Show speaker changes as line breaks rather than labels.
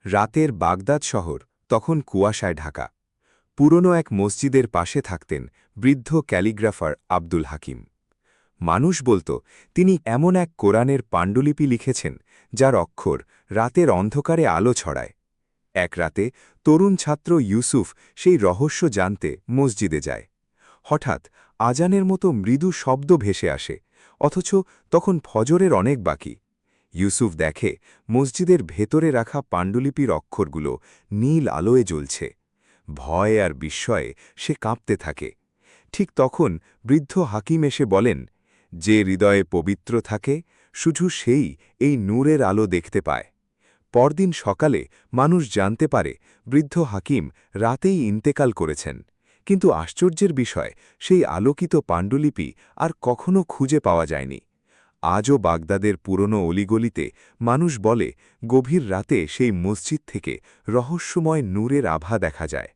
রাতের বাগদাদ শহর তখন কুয়াশায় ঢাকা। পুরনো এক মসজিদের পাশে থাকতেন বৃদ্ধ ক্যালিগ্রাফার আব্দুল হাকিম। মানুষ বলত তিনি এমন এক কোরআনের পাণ্ডুলিপি লিখেছেন যার অক্ষর রাতের অন্ধকারে আলো ছড়ায়। এক রাতে তরুণ ছাত্র ইউসুফ সেই রহস্য জানতে মসজিদে যায়। হঠাৎ আজানের মতো মৃদু শব্দ ভেসে আসে, অথচ তখন ফজরের অনেক বাকি। ইউসুফ দেখে মসজিদের ভেতরে রাখা পাণ্ডুলিপির অক্ষরগুলো নীল আলোয় জ্বলছে। ভয় আর বিস্ময়ে সে কাঁপতে থাকে। ঠিক তখন বৃদ্ধ হাকিম এসে বলেন, যে হৃদয়ে পবিত্র থাকে শুধু সেই এই নূরের আলো দেখতে পায়। পরদিন সকালে মানুষ জানতে পারে বৃদ্ধ হাকিম রাতেই ইন্তেকাল করেছেন, কিন্তু আশ্চর্যের বিষয় সেই আলোকিত পাণ্ডুলিপি আর কখনো খুঁজে পাওয়া যায়নি। আজও বাগদাদের পুরনো অলিগলিতে মানুষ বলে গভীর রাতে সেই মসজিদ থেকে রহস্যময় নূরের আভা দেখা যায়।